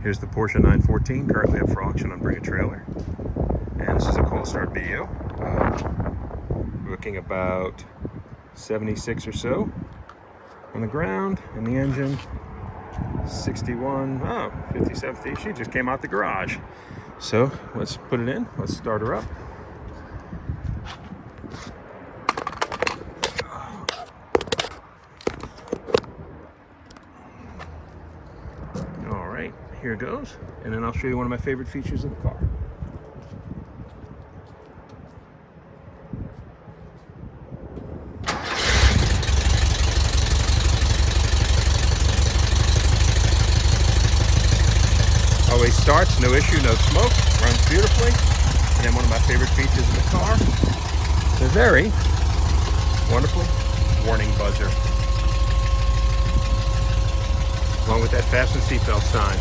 Here's the Porsche 914, currently up for auction on Bring a Trailer. And this is a cold start BU. Looking about 76 or so on the ground, and the engine 61, 57. She just came out the garage. So let's put it in, let's start her up. All right, here goes, and then I'll show you one of my favorite features of the car. Always starts, no issue, no smoke, runs beautifully. And then one of my favorite features of the car, the very wonderful warning buzzer, along with that fasten seatbelt sign.